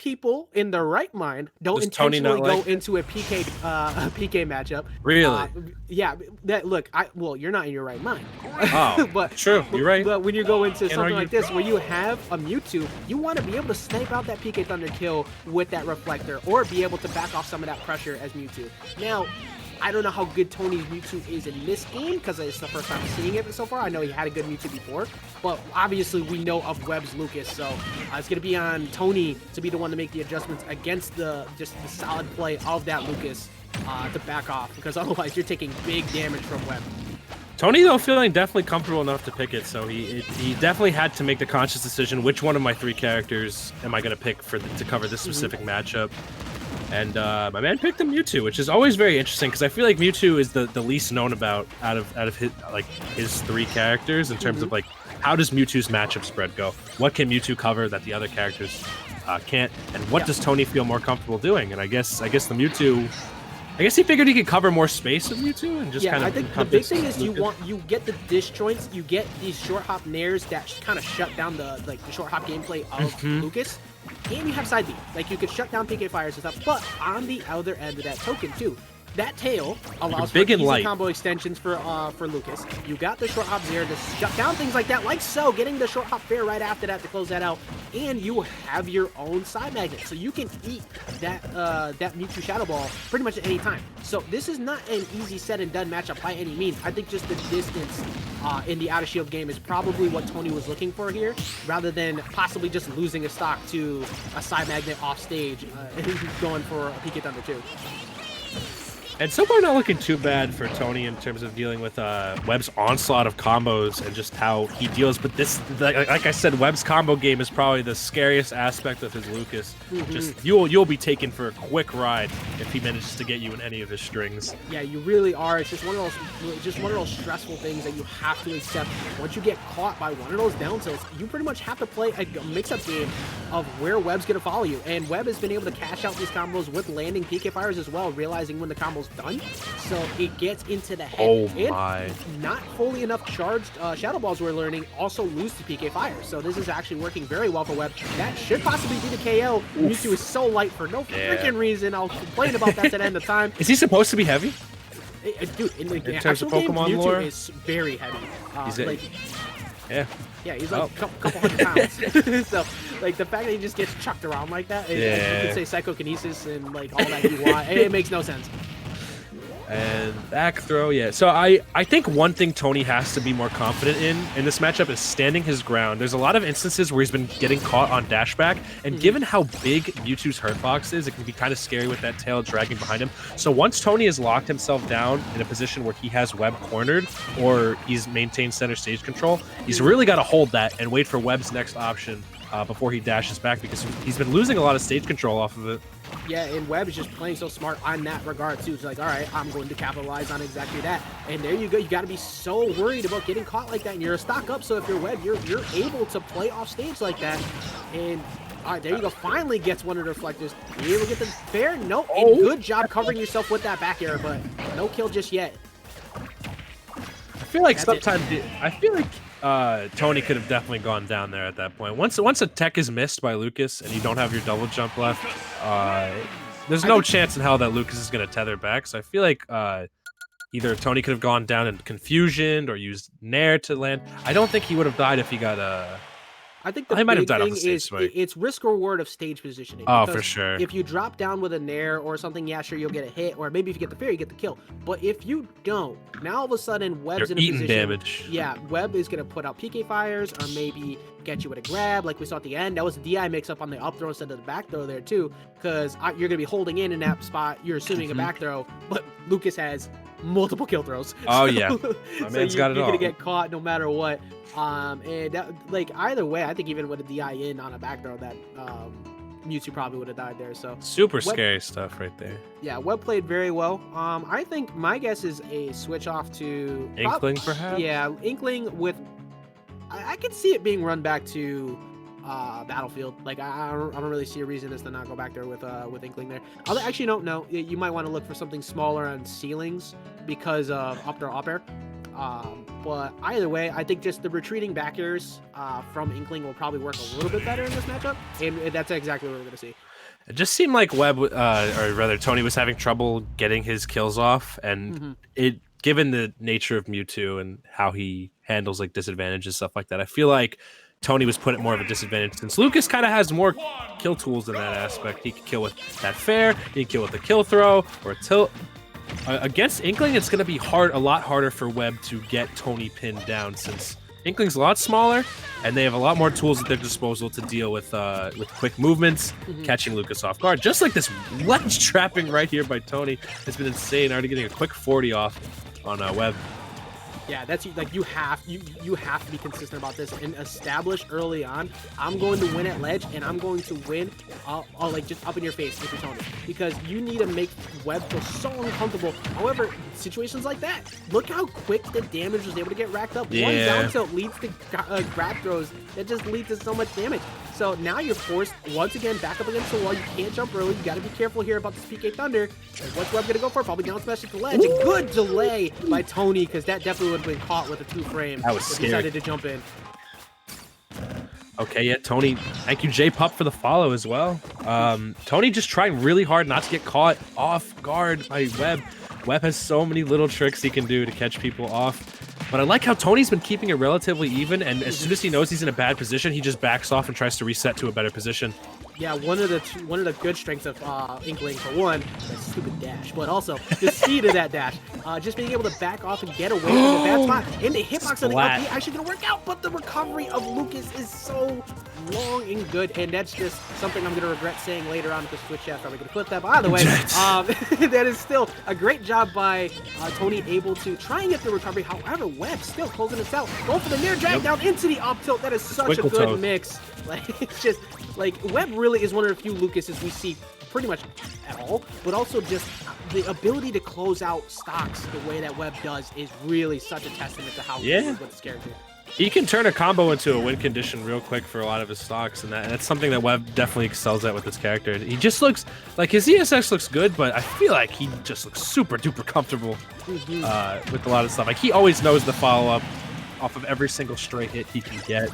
people in their right mind don't Does Tony not intentionally go like it? into a PK matchup. Really? Yeah, that look, well, you're not in your right mind, Oh, but, true. You're right. but when you go into Can't something argue. like this where you have a Mewtwo, you want to be able to snipe out that PK Thunder kill with that reflector, or be able to back off some of that pressure as Mewtwo. Now, I don't know how good Tony's Mewtwo is in this game, because it's the first time seeing it so far. I know he had a good Mewtwo before, but obviously we know of Webb's Lucas, so it's going to be on Tony to be the one to make the adjustments against just the solid play of that Lucas to back off, because otherwise you're taking big damage from Webb. Tony, though, feeling definitely comfortable enough to pick it, so he definitely had to make the conscious decision, which one of my 3 characters am I going to pick to cover this specific matchup. And my man picked the Mewtwo, which is always very interesting, because I feel like Mewtwo is the least known about out of his 3 characters in terms of like, how does Mewtwo's matchup spread go? What can Mewtwo cover that the other characters can't? And what does Tony feel more comfortable doing? And I guess the Mewtwo, I guess he figured he could cover more space with Mewtwo and just kind of. I think the big thing is you get the disjoints, you get these short hop nairs that kind of shut down the short hop gameplay of Lucas. And you have side B. Like, you could shut down PK fires and stuff, but on the other end of that token, too, that tail allows for easy combo extensions for Lucas. You got the short hop Zero to shut down things like that, like so, getting the short hop fair right after that to close that out, and you have your own side magnet, so you can eat that Mewtwo Shadow Ball pretty much at any time. So this is not an easy said and done matchup by any means. I think just the distance in the out of shield game is probably what Tony was looking for here, rather than possibly just losing a stock to a side magnet off stage and going for a PK Thunder 2. And so far, not looking too bad for Tony in terms of dealing with Webb's onslaught of combos and just how he deals. But this, like I said, Webb's combo game is probably the scariest aspect of his Lucas. Just you'll be taken for a quick ride if he manages to get you in any of his strings. Yeah, you really are. It's just one of those stressful things that you have to accept. Once you get caught by one of those down tilts, you pretty much have to play a mix-up game of where Webb's gonna follow you. And Webb has been able to cash out these combos with landing PK fires as well, realizing when the combo's done, so it gets into the head. And not fully enough charged Shadow Balls we're learning also lose to PK Fire, so this is actually working very well for Webb. That should possibly be the KO. Mewtwo is so light for no freaking reason. I'll complain about that at the end of time. Is he supposed to be heavy? Dude, in terms of Pokemon game, Mewtwo lore, is very heavy. Yeah, he's like a couple hundred pounds. So, like, the fact that he just gets chucked around like that, you could say psychokinesis and like all that you want, it makes no sense. And back throw, So I think one thing Tony has to be more confident in this matchup is standing his ground. There's a lot of instances where he's been getting caught on dash back, and given how big Mewtwo's hurt box is, it can be kind of scary with that tail dragging behind him. So once Tony has locked himself down in a position where he has Webb cornered, or he's maintained center stage control, he's really got to hold that and wait for Webb's next option before he dashes back, because he's been losing a lot of stage control off of it. Yeah, and Webb is just playing so smart on that regard too. It's like, all right, I'm going to capitalize on exactly that. And there you go. You got to be so worried about getting caught like that. And you're a stock up, so if you're Webb, you're able to play off stage like that. And all right, there you go. Finally gets one of the reflectors. You able to get the fair? Nope. And good job covering yourself with that back air, but no kill just yet. I feel like Tony could have definitely gone down there at that point. Once a tech is missed by Lucas and you don't have your double jump left, there's no chance in hell that Lucas is going to tether back. So I feel like either Tony could have gone down in confusion or used Nair to land. I don't think he would have died if he got I think the big thing is it's risk reward of stage positioning. Oh, for sure. If you drop down with a Nair or something, yeah, sure, you'll get a hit, or maybe if you get the fair, you get the kill. But if you don't, now all of a sudden, Webb's in a position. Damage. Yeah, Webb is going to put out PK fires, or maybe get you with a grab, like we saw at the end. That was a DI mix-up on the up throw instead of the back throw there, too, because you're going to be holding in that spot. You're assuming a back throw, but Lucas has multiple kill throws. Oh, yeah. My man's got it all. You're going to get caught no matter what. And that, like, either way, I think even with a DI in on a back throw, that Mewtwo probably would have died there. So super scary stuff right there. Yeah, Webb played very well. I think my guess is a switch off to Inkling, perhaps. Yeah, Inkling with. I could see it being run back to Battlefield. Like, I don't really see a reason as to not go back there with Inkling there. Actually, no. You might want to look for something smaller on ceilings because of up air. But either way, I think just the retreating back airs from Inkling will probably work a little bit better in this matchup, and that's exactly what we're going to see. It just seemed like Webb, or rather Tony, was having trouble getting his kills off, and given the nature of Mewtwo and how he handles like disadvantages, stuff like that, I feel like Tony was put at more of a disadvantage since Lucas kind of has more kill tools in that aspect. He can kill with that fair, he can kill with a kill throw or a tilt. Against Inkling, it's going to be a lot harder for Webb to get Tony pinned down since Inkling's a lot smaller, and they have a lot more tools at their disposal to deal with quick movements, catching Lucas off guard. Just like this ledge trapping right here by Tony has been insane. Already getting a quick 40 off on Webb. Yeah, that's like you have to be consistent about this and establish early on. I'm going to win at ledge, and I'm going to win like just up in your face with your Tony, because you need to make Webb feel so uncomfortable. However, situations like that, look how quick the damage was able to get racked up. One down tilt leads to grab throws that just lead to so much damage. So now you're forced once again back up against the wall. You can't jump early. You got to be careful here about this PK Thunder. And what's Webb gonna go for? Probably down smash at the ledge. A good delay by Tony, because that definitely would have been caught with a 2-frame. That was scary. Decided to jump in. Okay, yeah, Tony. Thank you, J-Pup, for the follow as well. Tony just trying really hard not to get caught off guard by Webb. Webb has so many little tricks he can do to catch people off. But I like how Tony's been keeping it relatively even, and as soon as he knows he's in a bad position, he just backs off and tries to reset to a better position. Yeah, one of the good strengths of Inkling, for one, that stupid dash, but also the speed of that dash. Just being able to back off and get away from the bad spot. And the hitbox on the up B actually going to work out, but the recovery of Lucas is so long and good, and that's just something I'm going to regret saying later on, because Twitch chat's probably going to clip that. But either way, that is still a great job by Tony, able to try and get the recovery. However, Webb still closing this out. Going for the near drag down into the up tilt. That is such a good mix. Like, it's just, like, Webb really is one of the few Lucases we see pretty much at all, but also just the ability to close out stocks the way that Webb does is really such a testament to how he is with this character. He can turn a combo into a win condition real quick for a lot of his stocks, and that's something that Webb definitely excels at with this character. He just looks like his ESX looks good, but I feel like he just looks super duper comfortable with a lot of stuff. Like, he always knows the follow-up off of every single straight hit he can get.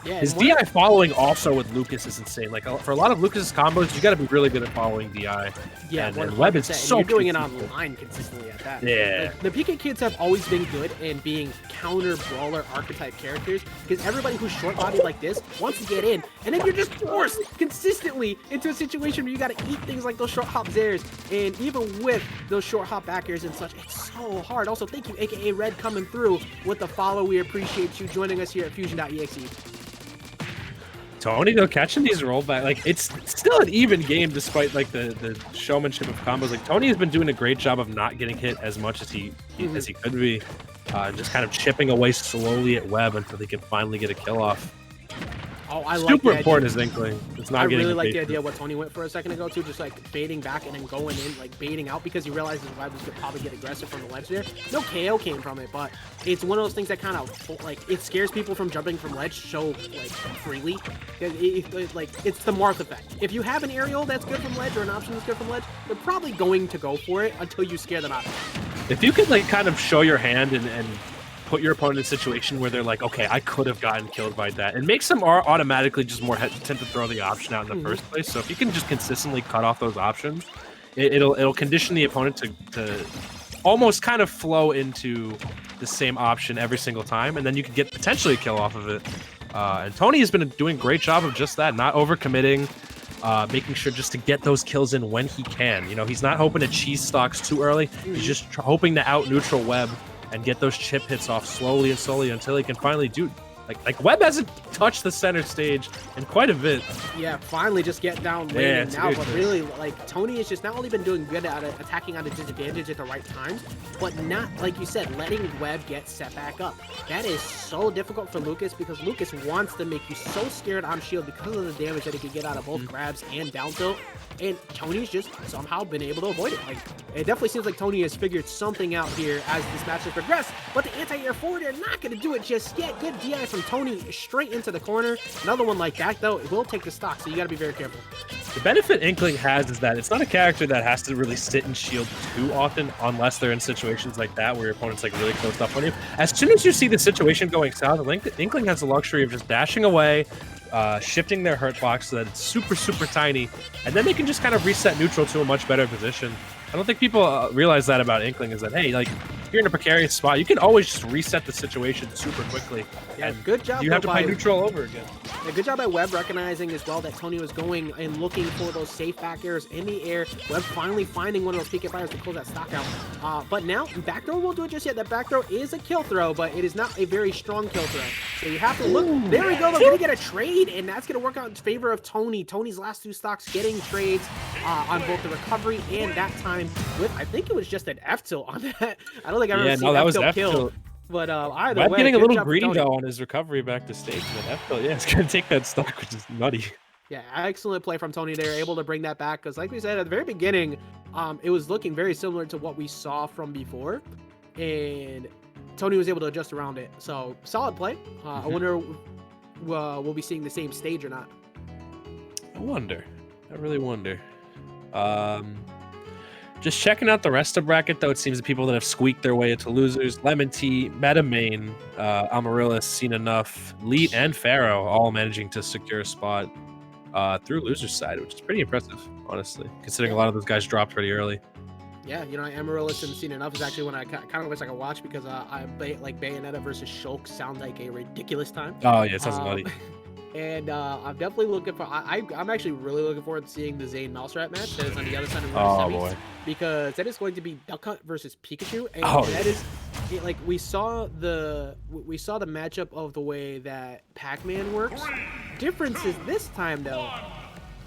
Yeah, his DI following also with Lucas is insane. Like, for a lot of Lucas's combos, you got to be really good at following DI. Yeah, and Webb is so you're doing it online consistently at that. Yeah, like, the PK kids have always been good in being counter brawler archetype characters, because everybody who's short bodied like this wants to get in, and then you're just forced consistently into a situation where you got to eat things like those short hop zairs, and even with those short hop backers and such, it's so hard. Also, thank you, aka Red, coming through with the follow. We appreciate you joining us here at Fusion.exe. Tony, though, catching these rollback, like, it's still an even game despite like the showmanship of combos. Like, Tony has been doing a great job of not getting hit as much as he could be, just kind of chipping away slowly at Webb until he can finally get a kill off. Oh, I like super important as Inkling. It's not. I really like the idea of what Tony went for a second ago too, just like baiting back and then going in, like baiting out, because he realizes Webb was gonna probably get aggressive from the ledge there. No KO came from it, but it's one of those things that kind of like it scares people from jumping from ledge so like freely. Like, it's the Marth effect. If you have an aerial that's good from ledge or an option that's good from ledge, they're probably going to go for it until you scare them out. If you could like kind of show your hand and put your opponent in a situation where they're like, okay, I could have gotten killed by that, and makes them automatically just more hesitant to throw the option out in the first place. So if you can just consistently cut off those options, it'll condition the opponent to almost kind of flow into the same option every single time, and then you can get potentially a kill off of it. And Tony has been doing a great job of just that, not overcommitting, making sure just to get those kills in when he can. You know, he's not hoping to cheese stocks too early. He's just hoping to out neutral Webb and get those chip hits off slowly and slowly until he can finally do. Like Webb hasn't touched the center stage in quite a bit. Yeah, finally just get down lane now, but really, like, Tony has just not only been doing good at attacking on a disadvantage at the right times, but not, like you said, letting Webb get set back up. That is so difficult for Lucas, because Lucas wants to make you so scared on shield because of the damage that he can get out of both grabs and down tilt, and Tony's just somehow been able to avoid it. Like, it definitely seems like Tony has figured something out here as this match has progressed, but the anti-air forward are not going to do it just yet. Good DI from Tony straight into the corner. Another one like that, though, it will take the stock, so you got to be very careful. The benefit Inkling has is that it's not a character that has to really sit and shield too often, unless they're in situations like that where your opponent's like really close up on you. As soon as you see the situation going south, Inkling has the luxury of just dashing away, shifting their hurt box so that it's super, super tiny, and then they can just kind of reset neutral to a much better position. I don't think people realize that about Inkling, is that, hey, like, if you're in a precarious spot, you can always just reset the situation super quickly. Yeah, good job. You have to play neutral over again. Yeah, good job by Webb recognizing as well that Tony was going and looking for those safe back airs in the air. Webb finally finding one of those PK fires to close that stock out. But now, back throw won't do it just yet. That back throw is a kill throw, but it is not a very strong kill throw. So you have to look. There we go. They're going to get a trade, and that's going to work out in favor of Tony. Tony's last 2 stocks getting trades on both the recovery and that time with, I think it was just an F tilt on that. I don't think I've ever seen F tilt kill. But either Webb way, getting a little greedy though on his recovery back to stage. But F tilt, yeah, it's going to take that stock, which is nutty. Yeah, excellent play from Tony there, able to bring that back. Because like we said at the very beginning, it was looking very similar to what we saw from before. And Tony was able to adjust around it. So solid play. I wonder we'll be seeing the same stage or not. I wonder. I really wonder. Just checking out the rest of bracket, though, it seems the people that have squeaked their way into losers, Lemon Tea, Metamain, Amaryllis, Seen Enough, Leet, and Pharaoh all managing to secure a spot through losers side, which is pretty impressive, honestly, considering a lot of those guys dropped pretty early. Yeah, you know, Amaryllis and Seen Enough is actually one I kind of wish I could watch because like Bayonetta versus Shulk sounds like a ridiculous time. Oh, yeah, it sounds nutty. And I'm definitely looking for. I'm actually really looking forward to seeing the Zane Mousetrap match that is on the other side of the semis, boy, because that is going to be Duck Hunt versus Pikachu, and that is like we saw the matchup of the way that Pac-Man works. Difference is this time though,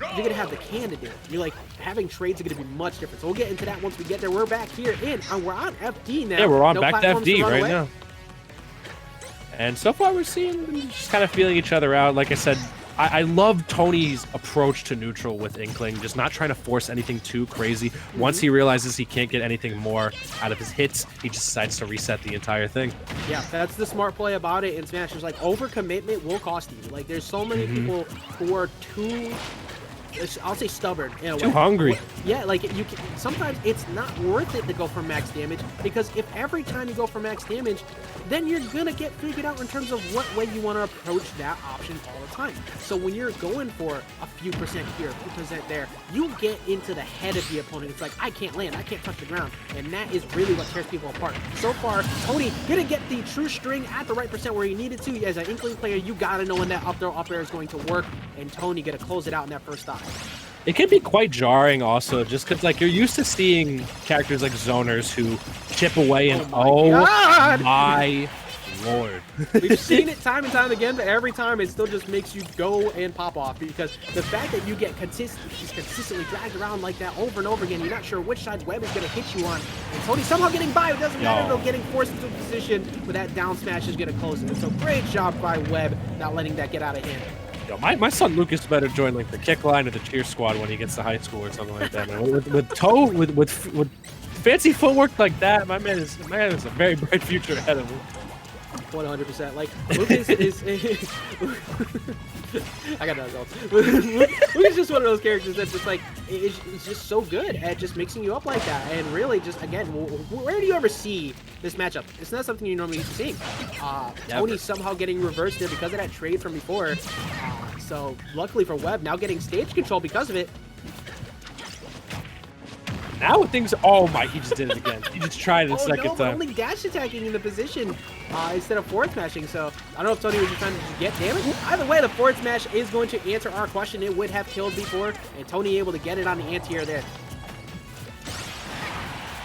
you're gonna have the candidate. You're like having trades are gonna be much different. So we'll get into that once we get there. We're back here and we're on FD now. Yeah, we're on back to FD right now. And so far, we're seeing them just kind of feeling each other out. Like I said, I love Tony's approach to neutral with Inkling, just not trying to force anything too crazy. Once he realizes he can't get anything more out of his hits, he just decides to reset the entire thing. Yeah, that's the smart play about it in Smash. It's like overcommitment will cost you. Like there's so many people who are too, I'll say stubborn in a way. Too hungry. Yeah, like you can, sometimes it's not worth it to go for max damage, because if every time you go for max damage, then you're gonna get figured out in terms of what way you want to approach that option all the time. So when you're going for a few percent here, a few percent there, you get into the head of the opponent. It's like, I can't land, I can't touch the ground, and that is really what tears people apart. So far, Tony didn't get the true string at the right percent where he needed to. As an Inkling player, you gotta know when that up throw up air is going to work, and Tony gonna close it out in that first stop. It can be quite jarring also, just because like you're used to seeing characters like zoners who chip away and oh my lord. We've seen it time and time again, but every time it still just makes you go and pop off, because the fact that you get consistently dragged around like that over and over again, you're not sure which side Webb is going to hit you on. And Tony somehow getting by. It doesn't matter though, getting forced into a position where that down smash is going to close it. And so great job by Webb not letting that get out of hand. Yo, my son Lucas better join like the kick line or the cheer squad when he gets to high school or something like that. Man. With fancy footwork like that, my man has a very bright future ahead of him. 100%. Like Lucas is. I got nothing else. Lucas is just one of those characters that's just like it's just so good at just mixing you up like that, and really just again, where do you ever see this matchup? It's not something you normally see. Tony somehow getting reversed there because of that trade from before. So luckily for Webb, now getting stage control because of it. Now things, oh my, he just did it again. He just tried it a second time. Only dash attacking in the position instead of forward smashing. So I don't know if Tony was just trying to get damage. Either way, the forward smash is going to answer our question. It would have killed before, and Tony able to get it on the anti-air there.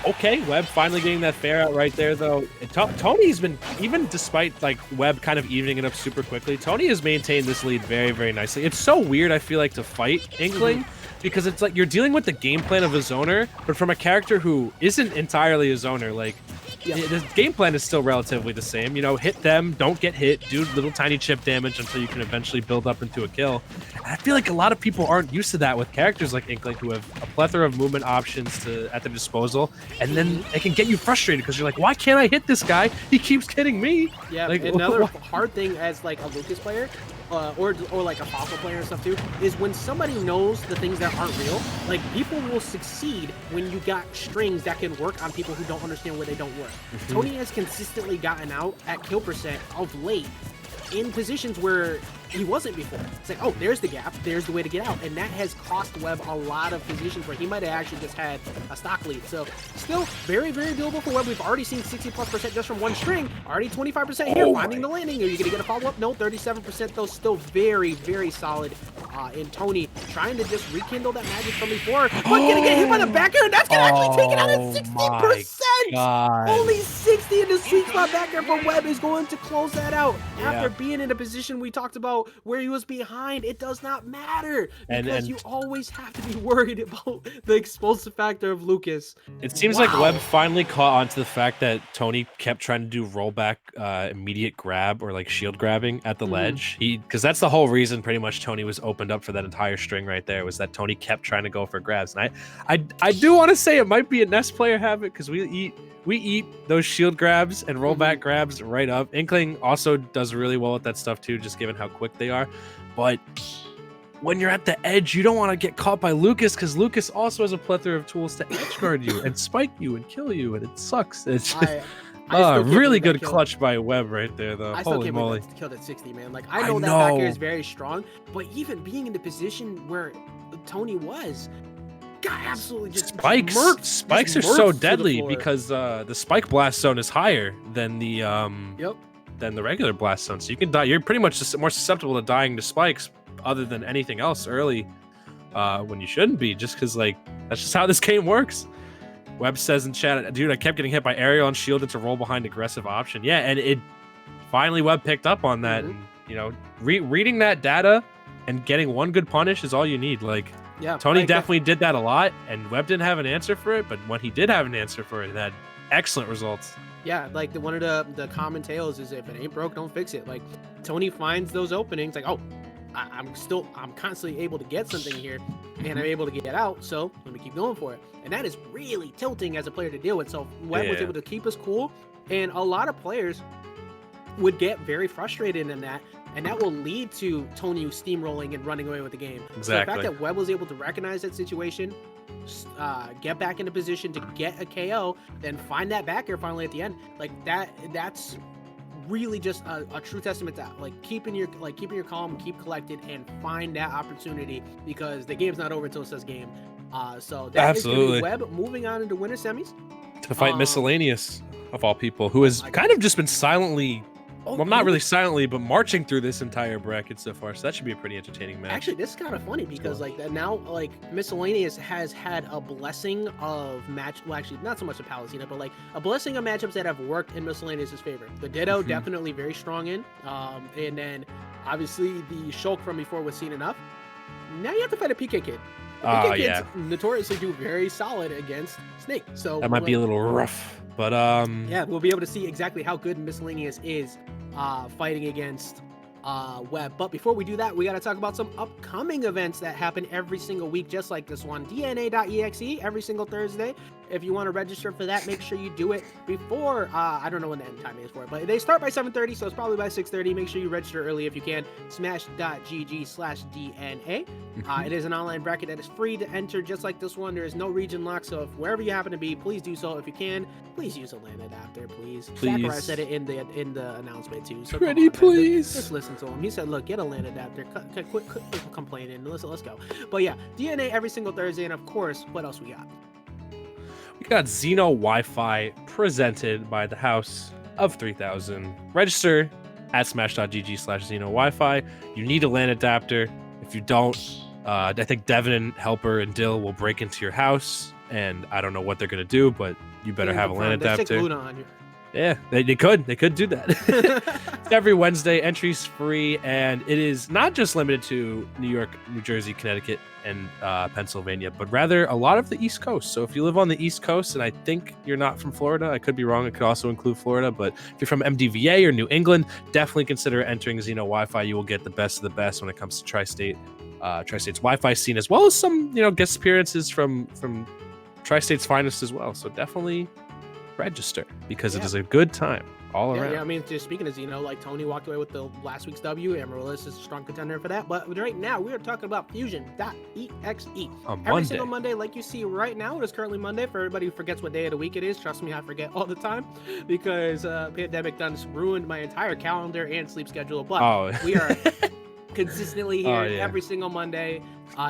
Okay, Webb finally getting that fair out right there, though. Tony's been, even despite like Webb kind of evening it up super quickly, Tony has maintained this lead very, very nicely. It's so weird, I feel like, to fight Inkling, because it's like you're dealing with the game plan of a zoner, but from a character who isn't entirely a zoner. Like, the game plan is still relatively the same. You know, hit them, don't get hit, do little tiny chip damage until you can eventually build up into a kill. And I feel like a lot of people aren't used to that with characters like Inkling, who have a plethora of movement options at their disposal, and then it can get you frustrated because you're like, why can't I hit this guy? He keeps hitting me. Yeah, like, another hard thing as like a Lucas player, or like a Fossil player and stuff too, is when somebody knows the things that aren't real. Like, people will succeed when you got strings that can work on people who don't understand where they don't work. Tony has consistently gotten out at kill percent of late in positions where he wasn't before. It's like, oh, there's the gap, there's the way to get out, and that has cost Webb a lot of positions where he might have actually just had a stock lead. So still very, very doable for Webb. We've already seen 60+% just from one string, already 25% here, finding the landing. Are you gonna get a follow-up? No, 37% though, still very, very solid. And Tony trying to just rekindle that magic from before, but gonna get hit by the back air, and that's gonna actually take it out at 60%. Only 60 in the sweet spot back air from Webb is going to close that out. After being in a position we talked about where he was behind, it does not matter because you always have to be worried about the explosive factor of Lucas. It seems like Webb finally caught on to the fact that Tony kept trying to do rollback immediate grab or like shield grabbing at the ledge. Because that's the whole reason pretty much Tony was opened up for that entire string right there, was that Tony kept trying to go for grabs. And I do want to say it might be a Nest player habit, because we eat those shield grabs and rollback grabs right up. Inkling also does really well with that stuff too, just given how quick they are. But when you're at the edge, you don't want to get caught by Lucas, because Lucas also has a plethora of tools to edge guard you and spike you and kill you, and it sucks. It's really good clutch by Webb right there, though. Holy moly. Killed at 60, man. Like, I know that back air is very strong, but even being in the position where Tony was, got absolutely just spikes are so deadly because the spike blast zone is higher than the than the regular blast zone, so you can die. You're pretty much just more susceptible to dying to spikes other than anything else early, when you shouldn't be, just because like that's just how this game works. Webb says in chat, dude, I kept getting hit by aerial and shield. It's a roll behind aggressive option. Yeah, and it finally Webb picked up on that, and you know, reading that data and getting one good punish is all you need. Like, yeah, Tony definitely did that a lot, and Webb didn't have an answer for it, but when he did have an answer for it, it had excellent results. Yeah, like one of the common tales is, if it ain't broke, don't fix it. Like, Tony finds those openings, like, oh, I'm constantly able to get something here, and I'm able to get out, so let me keep going for it. And that is really tilting as a player to deal with. So Webb was able to keep us cool, and a lot of players would get very frustrated in that, and that will lead to Tony steamrolling and running away with the game. Exactly. So the fact that Webb was able to recognize that situation, get back into position to get a KO, then find that back air finally at the end, like that's really just a true testament to like keeping your calm, keep collected, and find that opportunity, because the game's not over until it says game. So that is gonna be Webb moving on into winter semis to fight Miscellaneous, of all people, who has kind of just been silently, well, not really silently, but marching through this entire bracket so far. So that should be a pretty entertaining match. Actually, this is kind of funny because like now, like Miscellaneous has had a blessing of well, actually not so much a Palestina, but like a blessing of matchups that have worked in Miscellaneous' favor. The Ditto definitely very strong in, and then obviously the Shulk from before was seen enough. Now you have to fight a PK Kid. PK Kids notoriously do very solid against Snake, so that might be a little rough, but yeah, we'll be able to see exactly how good Miscellaneous is fighting against Webb. But before we do that, we got to talk about some upcoming events that happen every single week, just like this one. DNA.exe every single Thursday. If you want to register for that, make sure you do it before, I don't know when the end time is for it, but they start by 7:30, so it's probably by 6:30. Make sure you register early if you can. Smash.gg/DNA. It is an online bracket that is free to enter, just like this one. There is no region lock, so if wherever you happen to be, please do so. If you can, please use a LAN adapter, please. Sakurai said it in the announcement too. So pretty please. Just listen to him. He said, look, get a LAN adapter. Quit complaining. Let's go. But yeah, DNA every single Thursday, and of course, what else we got? We got Xeno Wi-Fi presented by the House of 3000. Register at smash.gg/Xeno Wi-Fi. You need a LAN adapter. If you don't, I think Devin and Helper and Dill will break into your house, and I don't know what they're gonna do, but you better have a LAN adapter. Yeah, they could do that. It's every Wednesday, entries free, and it is not just limited to New York, New Jersey, Connecticut, and Pennsylvania, but rather a lot of the East Coast. So if you live on the East Coast, and I think you're not from Florida, I could be wrong, it could also include Florida, but if you're from MDVA or New England, definitely consider entering Xeno Wi-Fi. You will get the best of the best when it comes to Tri-State's Wi-Fi scene, as well as some, guest appearances from Tri-State's finest as well. So definitely register, because it is a good time. all Yeah, around. yeah, I mean, just speaking of Xeno, like Tony walked away with the last week's W, Amaryllis is a strong contender for that. But right now, we are talking about Fusion.exe. On Every Monday. single Monday, like you see right now, it is currently Monday. For everybody who forgets what day of the week it is, trust me, I forget all the time because Pandemic done ruined my entire calendar and sleep schedule. But we are consistently here every single Monday.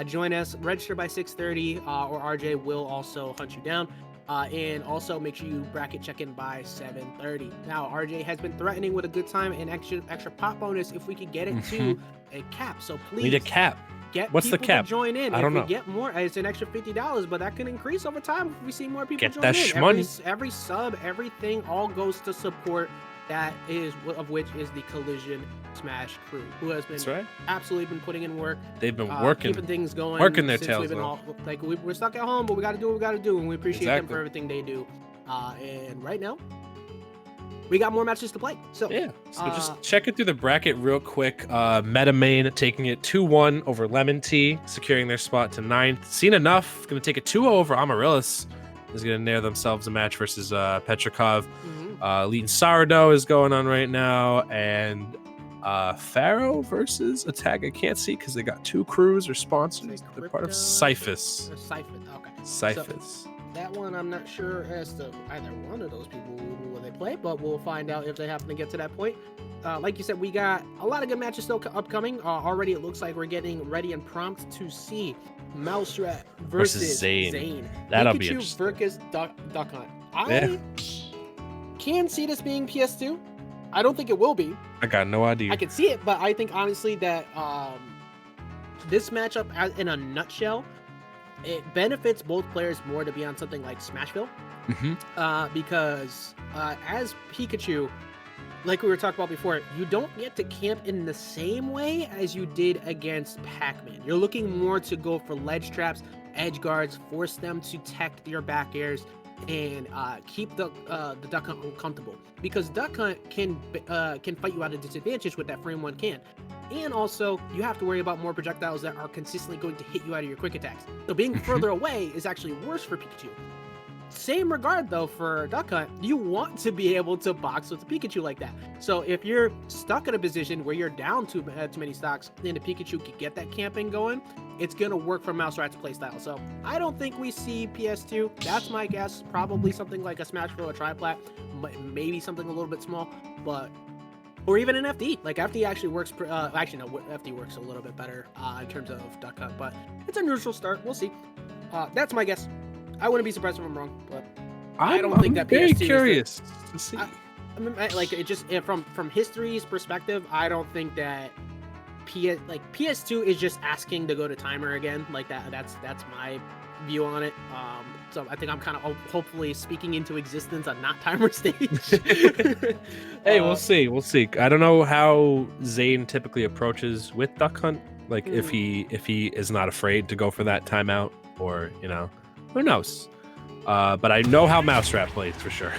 Join us, register by 6:30, or RJ will also hunt you down. And also make sure you bracket check in by 7:30. Now, RJ has been threatening with a good time and extra pop bonus if we could get it to a cap. So please need a cap. Get What's the people cap? to join in. I don't know. If we get more, it's an extra $50, but that can increase over time if we see more people Get join that in. shmoney. Every sub, everything, all goes to support. That is of which is the Collision Smash crew, who has been absolutely been putting in work. They've been working, keeping things going, working their since tails we've been off. like we're stuck at home, but we got to do what we got to do, and we appreciate them for everything they do. And right now, we got more matches to play. So yeah, so just checking through the bracket real quick. Meta Main taking it 2-1 over Lemon Tea, securing their spot to 9th. Seen Enough going to take a 2-0 over Amaryllis. Is going to nail themselves a match versus Petrikov. Elite Sourdough is going on right now, and Pharaoh versus a tag I can't see because they got 2 crews or sponsors. They're part of Cyphus. Okay. Cyphus. So, that one I'm not sure as to either one of those people will they play, but we'll find out if they happen to get to that point. Like you said, we got a lot of good matches still upcoming. Already it looks like we're getting ready and prompt to see Mouserat versus Zane. That'll Pikachu be interesting. Versus Duck Hunt. I can see this being PS2. I don't think it will be. I got no idea. I can see it, but I think honestly that this matchup, in a nutshell, it benefits both players more to be on something like Smashville, because as Pikachu, like we were talking about before, you don't get to camp in the same way as you did against Pac-Man. You're looking more to go for ledge traps, edge guards, force them to tech your back airs, and keep the Duck Hunt uncomfortable, because Duck Hunt can fight you at a disadvantage with that frame 1 can. And also, you have to worry about more projectiles that are consistently going to hit you out of your quick attacks. So being further away is actually worse for Pikachu. Same regard, though, for Duck Hunt. You want to be able to box with the Pikachu like that. So if you're stuck in a position where you're down too many stocks and the Pikachu can get that camping going, it's going to work for Mouserat's playstyle. So I don't think we see PS2. That's my guess. Probably something like a SmashBros, a Triplat, maybe something a little bit small, but... Or even an FD. Like, FD actually works... actually, no, FD works a little bit better in terms of Duck Hunt, but it's a neutral start. We'll see. That's my guess. I wouldn't be surprised if I'm wrong, but I don't think that PS2 very curious to see. I mean, like, it just... From history's perspective, I don't think that... PS2 is just asking to go to timer again. Like, that's my view on it. So I think I'm kind of hopefully speaking into existence a not timer stage. Hey, we'll see. I don't know how Zane typically approaches with Duck Hunt. Like, if he is not afraid to go for that timeout, or who knows. But I know how Mouserat plays for sure.